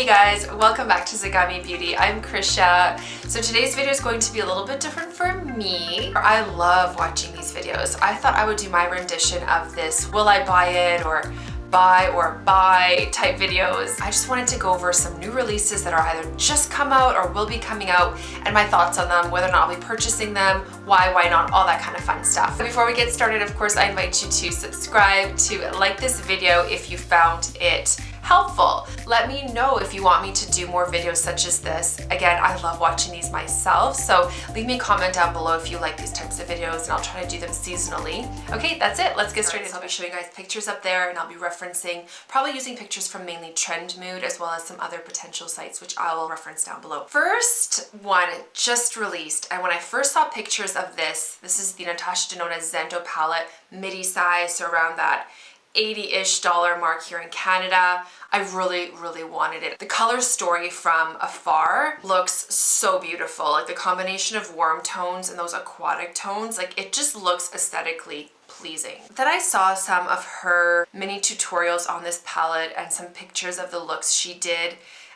guys, welcome back to Zagami Beauty. I'm Krysia. So today's video is going to be a little bit different for me. I love watching these videos. I thought I would do my rendition of this will I buy it or buy type videos. I just wanted to go over some new releases that are either just come out or will be coming out and my thoughts on them, whether or not I'll be purchasing them, why not, all that kind of fun stuff. So before we get started, of course, I invite you to subscribe, to like this video if you found it helpful. Let me know if you want me to do more videos such as this. Again, I love watching these myself, so leave me a comment down below if you like these types of videos and I'll try to do them seasonally. Okay, that's it. Let's get straight into it. I'll be showing you guys pictures up there and I'll be referencing, probably using pictures from mainly Trend Mood as well as some other potential sites which I will reference down below. First one just released, and when I first saw pictures of this is the Natasha Denona Zendo palette, midi size, so around that $80-ish mark here in Canada. I really wanted it. The color story from afar looks so beautiful. Like the combination of warm tones and those aquatic tones, like it just looks aesthetically pleasing. Then I saw some of her mini tutorials on this palette and some pictures of the looks she did,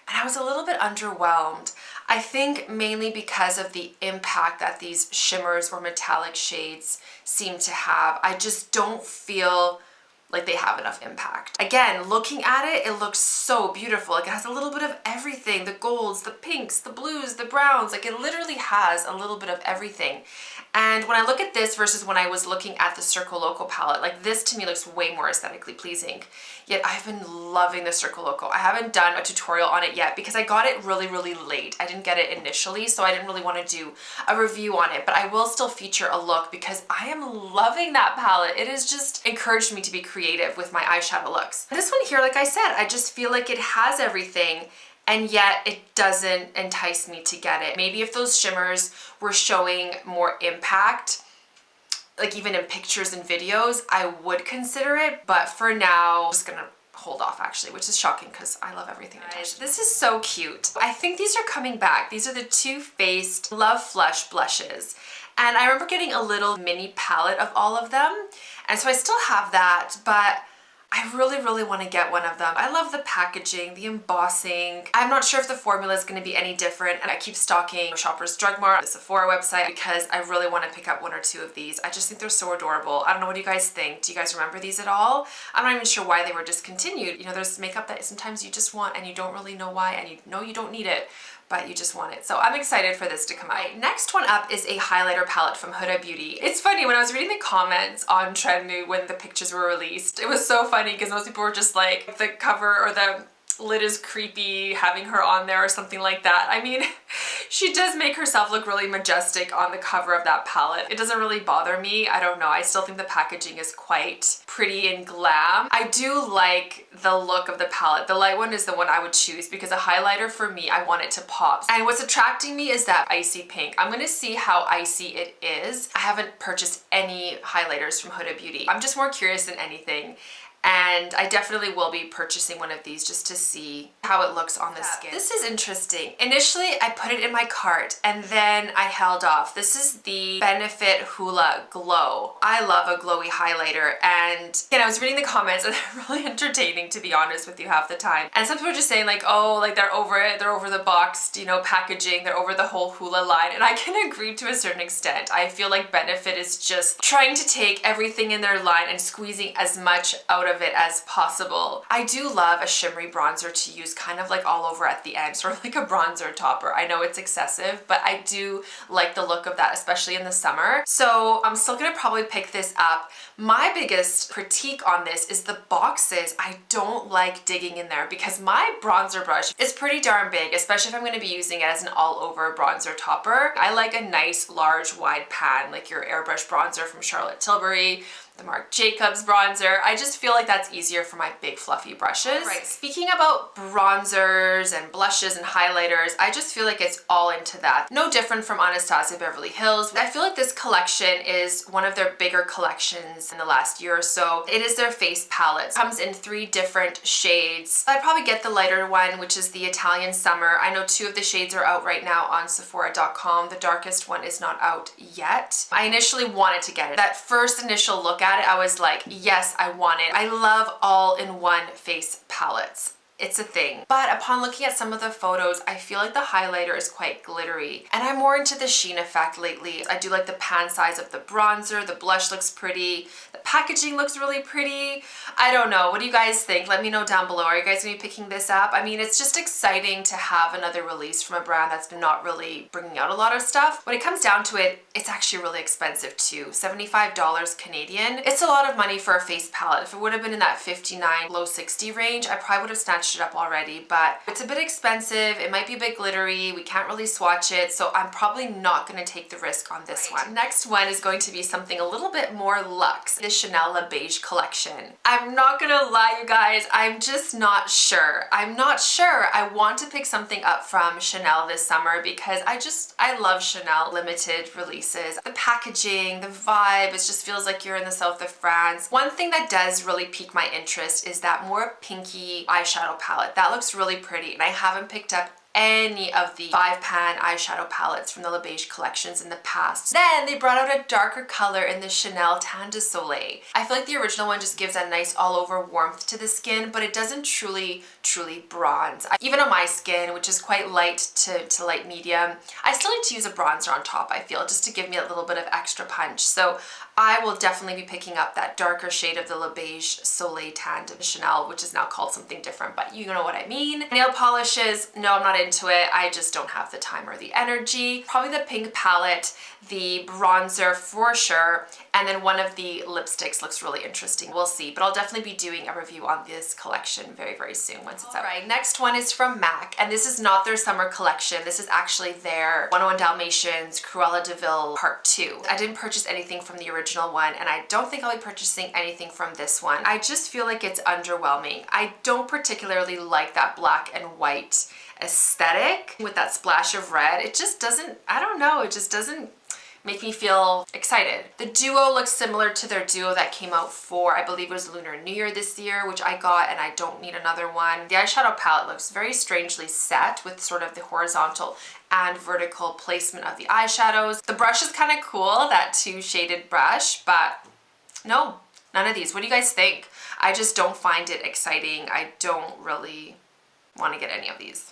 and I was a little bit underwhelmed. I think mainly because of the impact that these shimmers or metallic shades seem to have. I just don't feel like they have enough impact. Again, looking at it, it looks so beautiful. Like it has a little bit of everything, the golds, the pinks, the blues, the browns, like it literally has a little bit of everything. And when I look at this versus when I was looking at the Circle Loco palette, like this to me looks way more aesthetically pleasing. Yet I've been loving the Circle Loco. I haven't done a tutorial on it yet because I got it really late. I didn't get it initially, so I didn't really want to do a review on it, but I will still feature a look because I am loving that palette. It has just encouraged me to be creative with my eyeshadow looks. This one here, like I said, I just feel like it has everything, and yet it doesn't entice me to get it. Maybe if those shimmers were showing more impact, like even in pictures and videos, I would consider it, but for now, I'm just gonna hold off actually, which is shocking because I love everything. Guys, this is so cute. I think these are coming back. These are the Too Faced Love Flush blushes. And I remember getting a little mini palette of all of them. And so I still have that, but I really want to get one of them. I love the packaging, the embossing. I'm not sure if the formula is going to be any different, and I keep stalking Shoppers Drug Mart, the Sephora website, because I really want to pick up one or two of these. I just think they're so adorable. I don't know, what do you guys think? Do you guys remember these at all? I'm not even sure why they were discontinued. You know, there's makeup that sometimes you just want and you don't really know why, and you know you don't need it, but you just want it. So I'm excited for this to come out. Right, next one up is a highlighter palette from Huda Beauty. It's funny, when I was reading the comments on Trend Mood when the pictures were released, it was so funny because most people were just like, the cover or the lid is creepy, having her on there or something like that. I mean, she does make herself look really majestic on the cover of that palette. It doesn't really bother me. I don't know. I still think the packaging is quite pretty and glam. I do like the look of the palette. The light one is the one I would choose because a highlighter for me, I want it to pop. And what's attracting me is that icy pink. I'm gonna see how icy it is. I haven't purchased any highlighters from Huda Beauty. I'm just more curious than anything. And I definitely will be purchasing one of these just to see how it looks on the skin. This is interesting. Initially, I put it in my cart and then I held off. This is the Benefit Hoola Glow. I love a glowy highlighter, and again, I was reading the comments and they're really entertaining, to be honest with you, half the time. And some people are just saying like, oh, like they're over it, they're over the boxed, you know, packaging, they're over the whole Hoola line, and I can agree to a certain extent. I feel like Benefit is just trying to take everything in their line and squeezing as much out of it as possible. I do love a shimmery bronzer to use kind of like all over at the end, sort of like a bronzer topper. I know it's excessive, but I do like the look of that, especially in the summer. So I'm still gonna probably pick this up. My biggest critique on this is the boxes. I don't like digging in there because my bronzer brush is pretty darn big, especially if I'm gonna be using it as an all over bronzer topper. I like a nice large wide pan, like your airbrush bronzer from Charlotte Tilbury, the Marc Jacobs bronzer. I just feel like that's easier for my big fluffy brushes. Right, speaking about bronzers and blushes and highlighters, I just feel like it's all into that. No different from Anastasia Beverly Hills. I feel like this collection is one of their bigger collections in the last year or so. It is their face palette. It comes in 3 different shades. I'd probably get the lighter one, which is the Italian Summer. I know 2 of the shades are out right now on Sephora.com. The darkest one is not out yet. I initially wanted to get it. That first initial look at it, I was like, yes, I want it. I love all-in-one face palettes. it's a thing. But upon looking at some of the photos, I feel like the highlighter is quite glittery. And I'm more into the sheen effect lately. I do like the pan size of the bronzer. The blush looks pretty. The packaging looks really pretty. I don't know. What do you guys think? Let me know down below. Are you guys gonna be picking this up? I mean, it's just exciting to have another release from a brand that's been not really bringing out a lot of stuff. When it comes down to it, it's actually really expensive too. $75 Canadian. It's a lot of money for a face palette. If it would have been in that 59, low 60 range, I probably would have snatched it up already, but it's a bit expensive. It might be a bit glittery. We can't really swatch it, so I'm probably not gonna take the risk on this one. Next one is going to be something a little bit more luxe, the Chanel Le Beige collection. I'm not gonna lie, you guys, I'm just not sure. I'm not sure. I want to pick something up from Chanel this summer because I love Chanel limited releases. The packaging, the vibe, it just feels like you're in the south of France. One thing that does really pique my interest is that more pinky eyeshadow palette. That looks really pretty, and I haven't picked up any of the 5-pan eyeshadow palettes from the Le Beige collections in the past. Then they brought out a darker color in the Chanel Tan de Soleil. I feel like the original one just gives a nice all over warmth to the skin, but it doesn't truly bronze. Even on my skin, which is quite light to light medium, I still need to use a bronzer on top, I feel, just to give me a little bit of extra punch. So I will definitely be picking up that darker shade of the Le Beige Soleil Tan de Chanel, which is now called something different, but you know what I mean. Nail polishes, no, I'm not into it. I just don't have the time or the energy. Probably the pink palette, the bronzer for sure, and then one of the lipsticks looks really interesting. We'll see, but I'll definitely be doing a review on this collection very soon once it's out. Alright, next one is from MAC, and this is not their summer collection. This is actually their 101 Dalmatians Cruella de Vil Part 2. I didn't purchase anything from the original one, and I don't think I'll be purchasing anything from this one. I just feel like it's underwhelming. I don't particularly like that black and white aesthetic with that splash of red. It just doesn't, I don't know, it just doesn't make me feel excited. The duo looks similar to their duo that came out for, I believe it was Lunar New Year this year, which I got, and I don't need another one. The eyeshadow palette looks very strangely set with sort of the horizontal and vertical placement of the eyeshadows. The brush is kind of cool, that 2 shaded brush, but no, none of these. What do you guys think? I just don't find it exciting. I don't really want to get any of these.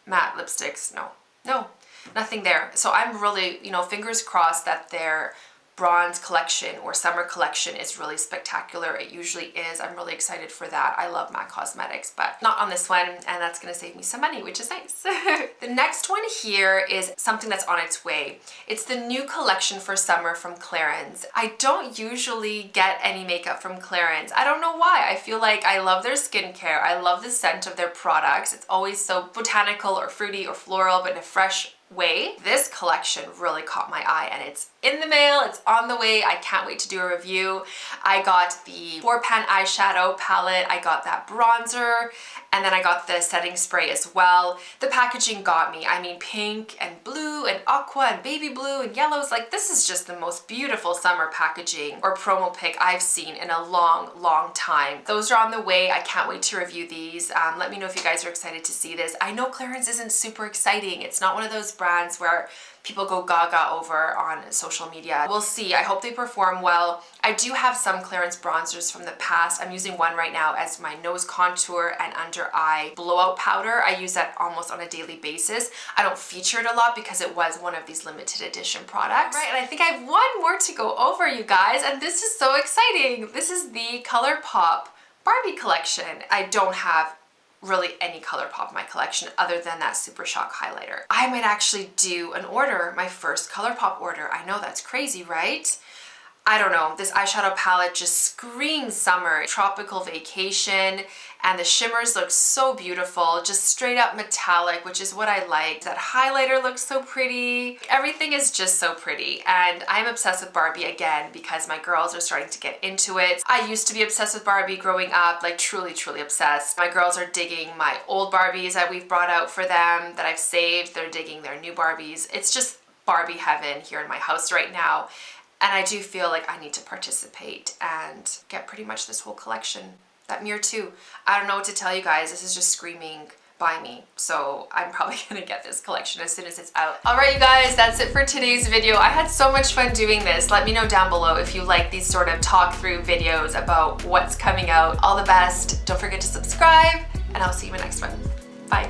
Matte lipsticks, no, nothing there. So I'm really, fingers crossed that their bronze collection or summer collection is really spectacular. It usually is. I'm really excited for that. I love MAC Cosmetics, but not on this one, and that's gonna save me some money, which is nice. The next one here is something that's on its way. It's the new collection for summer from Clarins. I don't usually get any makeup from Clarins. I don't know why. I feel like I love their skincare. I love the scent of their products. It's always so botanical or fruity or floral, but in a fresh way. This collection really caught my eye, and it's in the mail, it's on the way. I can't wait to do a review. I got the 4-pan eyeshadow palette, I got that bronzer, and then I got the setting spray as well. The packaging got me. I mean, pink and blue and aqua and baby blue and yellows. Like, this is just the most beautiful summer packaging or promo pic I've seen in a long time. Those are on the way. I can't wait to review these. Let me know if you guys are excited to see this. I know Clarins isn't super exciting. It's not one of those brands where people go gaga over on social media. We'll see. I hope they perform well. I do have some Clarins bronzers from the past. I'm using one right now as my nose contour and under eye blowout powder. I use that almost on a daily basis. I don't feature it a lot because it was one of these limited edition products. Right, and I think I have one more to go over, you guys, and this is so exciting. This is the Colourpop Barbie collection. I don't have really any Colourpop in my collection other than that Super Shock highlighter. I might actually do an order, my first Colourpop order. I know that's crazy, right? I don't know, this eyeshadow palette just screams summer, tropical vacation, and the shimmers look so beautiful, just straight up metallic, which is what I like. That highlighter looks so pretty. Everything is just so pretty, and I'm obsessed with Barbie again because my girls are starting to get into it. I used to be obsessed with Barbie growing up, like truly obsessed. My girls are digging my old Barbies that we've brought out for them, that I've saved. They're digging their new Barbies. It's just Barbie heaven here in my house right now. And I do feel like I need to participate and get pretty much this whole collection. That mirror too. I don't know what to tell you guys. This is just screaming by me. So I'm probably gonna get this collection as soon as it's out. All right, you guys, that's it for today's video. I had so much fun doing this. Let me know down below if you like these sort of talk through videos about what's coming out. All the best. Don't forget to subscribe, and I'll see you in my next one. Bye.